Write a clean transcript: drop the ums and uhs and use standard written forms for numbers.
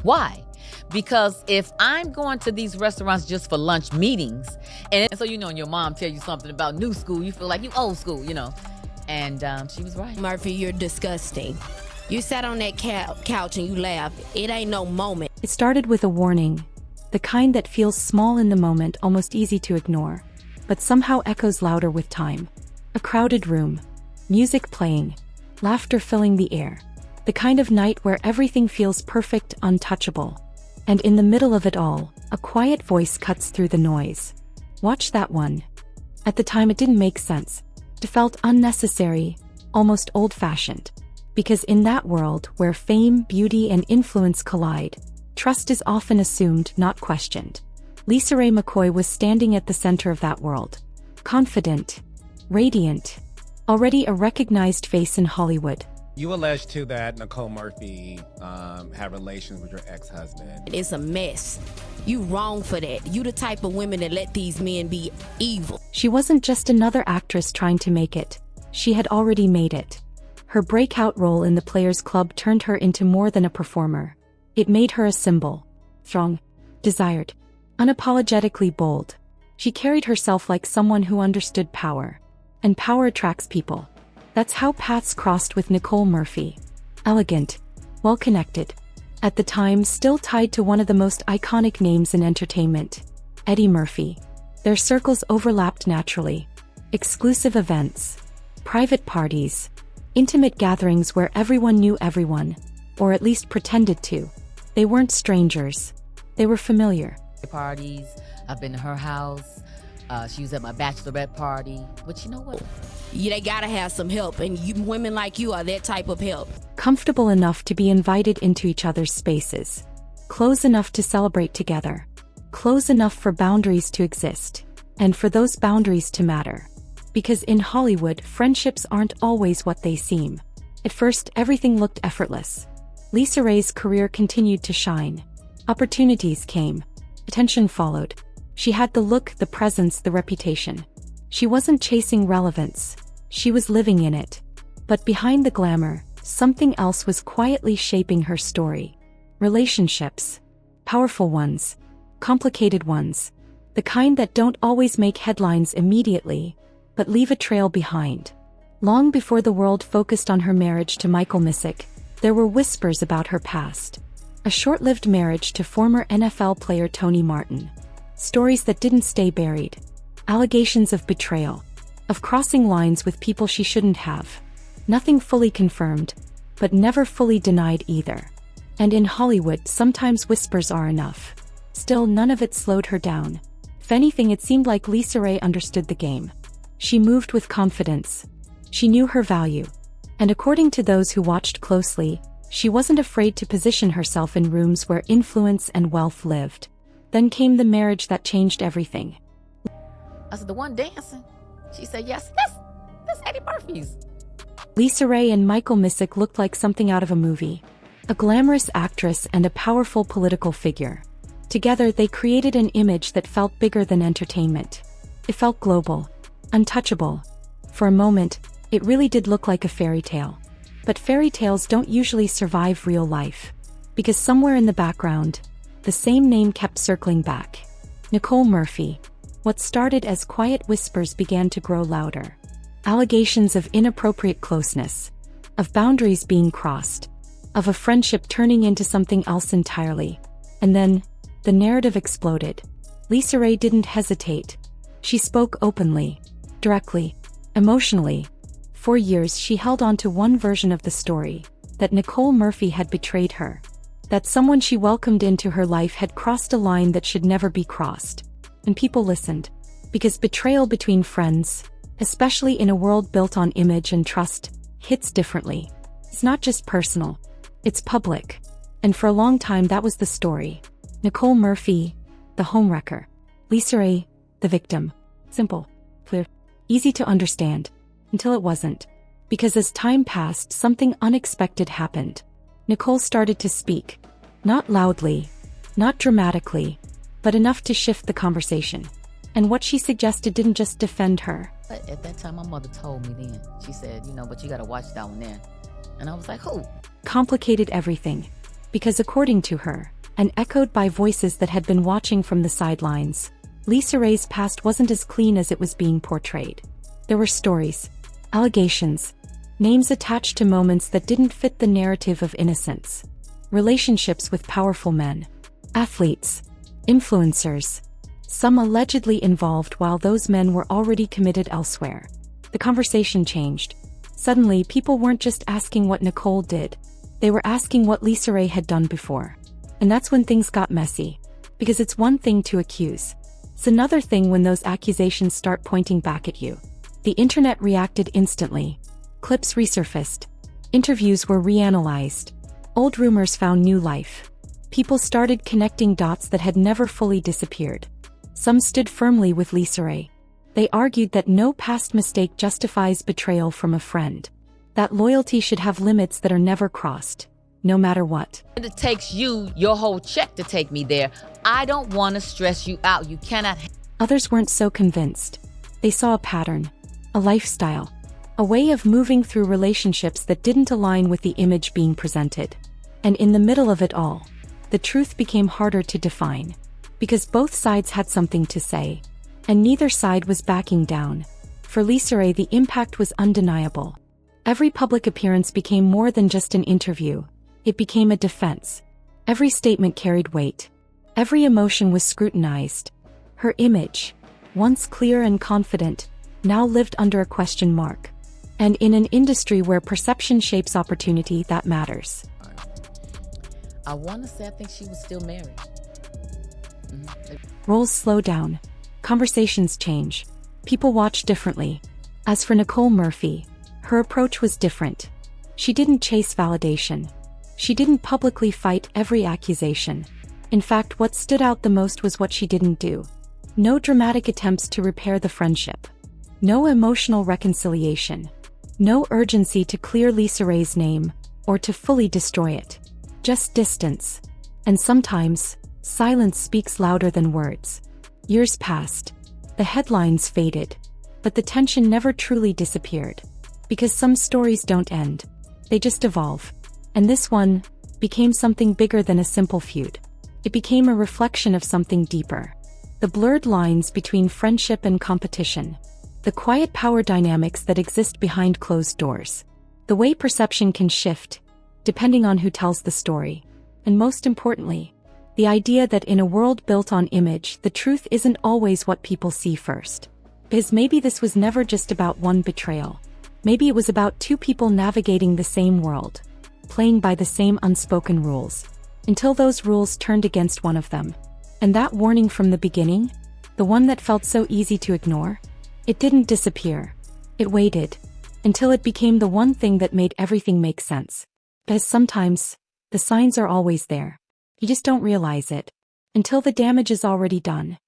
Why? Because if I'm going to these restaurants just for lunch meetings, and so and your mom tell you something about new school, you feel like you old school. And she was right. Murphy, you're disgusting. You sat on that couch and you laughed. It ain't no moment. It started with a warning, the kind that feels small in the moment, almost easy to ignore, but somehow echoes louder with time. A crowded room, music playing, laughter filling the air. The kind of night where everything feels perfect, untouchable. And in the middle of it all, a quiet voice cuts through the noise. Watch that one. At the time it didn't make sense. It felt unnecessary, almost old-fashioned. Because in that world where fame, beauty, and influence collide, trust is often assumed, not questioned. LisaRaye McCoy was standing at the center of that world. Confident, radiant, already a recognized face in Hollywood. You allege too that Nicole Murphy had relations with your ex-husband. It's a mess. You wrong for that. You the type of women that let these men be evil. She wasn't just another actress trying to make it. She had already made it. Her breakout role in the Players Club turned her into more than a performer. It made her a symbol. Strong, desired, unapologetically bold. She carried herself like someone who understood power. And power attracts people. That's how paths crossed with Nicole Murphy. Elegant, well-connected. At the time, still tied to one of the most iconic names in entertainment, Eddie Murphy. Their circles overlapped naturally. Exclusive events, private parties, intimate gatherings where everyone knew everyone, or at least pretended to. They weren't strangers. They were familiar. Parties, I've been to her house. She was at my bachelorette party. But you know what? Yeah, they gotta have some help, and women like you are that type of help. Comfortable enough to be invited into each other's spaces. Close enough to celebrate together. Close enough for boundaries to exist. And for those boundaries to matter. Because in Hollywood, friendships aren't always what they seem. At first, everything looked effortless. LisaRaye's career continued to shine. Opportunities came. Attention followed. She had the look, the presence, the reputation. She wasn't chasing relevance. She was living in it. But behind the glamour, something else was quietly shaping her story. Relationships. Powerful ones. Complicated ones. The kind that don't always make headlines immediately, but leave a trail behind. Long before the world focused on her marriage to Michael Missick, there were whispers about her past. A short-lived marriage to former NFL player Tony Martin. Stories that didn't stay buried. Allegations of betrayal. Of crossing lines with people she shouldn't have. Nothing fully confirmed, but never fully denied either. And in Hollywood, sometimes whispers are enough. Still, none of it slowed her down. If anything, it seemed like LisaRaye understood the game. She moved with confidence. She knew her value. And according to those who watched closely, she wasn't afraid to position herself in rooms where influence and wealth lived. Then came the marriage that changed everything. I said, the one dancing? She said, yes, that's Eddie Murphy's. LisaRaye and Michael Missick looked like something out of a movie. A glamorous actress and a powerful political figure. Together, they created an image that felt bigger than entertainment. It felt global, untouchable. For a moment, it really did look like a fairy tale. But fairy tales don't usually survive real life. Because somewhere in the background, the same name kept circling back. Nicole Murphy. What started as quiet whispers began to grow louder. Allegations of inappropriate closeness. Of boundaries being crossed. Of a friendship turning into something else entirely. And then, the narrative exploded. LisaRaye didn't hesitate. She spoke openly, directly, emotionally. For years she held on to one version of the story, that Nicole Murphy had betrayed her. That someone she welcomed into her life had crossed a line that should never be crossed. And people listened. Because betrayal between friends, especially in a world built on image and trust, hits differently. It's not just personal. It's public. And for a long time that was the story. Nicole Murphy, the homewrecker. LisaRaye, the victim. Simple, clear, easy to understand. Until it wasn't. Because as time passed, something unexpected happened. Nicole started to speak. Not loudly, not dramatically, but enough to shift the conversation. And what she suggested didn't just defend her. But at that time, my mother told me then. She said, but you gotta watch that one there. And I was like, who? Complicated everything. Because according to her, and echoed by voices that had been watching from the sidelines, LisaRaye's past wasn't as clean as it was being portrayed. There were stories, allegations, names attached to moments that didn't fit the narrative of innocence. Relationships with powerful men, athletes, influencers, some allegedly involved while those men were already committed elsewhere. The conversation changed. Suddenly, people weren't just asking what Nicole did, they were asking what LisaRaye had done before. And that's when things got messy. Because it's one thing to accuse. It's another thing when those accusations start pointing back at you. The internet reacted instantly. Clips resurfaced. Interviews were reanalyzed. Old rumors found new life. People started connecting dots that had never fully disappeared. Some stood firmly with LisaRaye. They argued that no past mistake justifies betrayal from a friend. That loyalty should have limits that are never crossed, no matter what. And it takes you your whole check to take me there. I don't want to stress you out. You cannot. Others weren't so convinced. They saw a pattern, a lifestyle, a way of moving through relationships that didn't align with the image being presented. And in the middle of it all, the truth became harder to define. Because both sides had something to say, and neither side was backing down. For LisaRaye, the impact was undeniable. Every public appearance became more than just an interview. It became a defense. Every statement carried weight. Every emotion was scrutinized. Her image, once clear and confident, now lived under a question mark. And in an industry where perception shapes opportunity, that matters. I want to say I think she was still married. Roles slow down. Conversations change. People watch differently. As for Nicole Murphy, her approach was different. She didn't chase validation. She didn't publicly fight every accusation. In fact, what stood out the most was what she didn't do. No dramatic attempts to repair the friendship. No emotional reconciliation. No urgency to clear LisaRaye's name, or to fully destroy it. Just distance. And sometimes, silence speaks louder than words. Years passed. The headlines faded. But the tension never truly disappeared. Because some stories don't end. They just evolve. And this one became something bigger than a simple feud. It became a reflection of something deeper. The blurred lines between friendship and competition. The quiet power dynamics that exist behind closed doors. The way perception can shift, depending on who tells the story. And most importantly, the idea that in a world built on image, the truth isn't always what people see first. Because maybe this was never just about one betrayal. Maybe it was about two people navigating the same world, playing by the same unspoken rules, until those rules turned against one of them. And that warning from the beginning, the one that felt so easy to ignore, it didn't disappear. It waited, until it became the one thing that made everything make sense. Because sometimes, the signs are always there. You just don't realize it, until the damage is already done.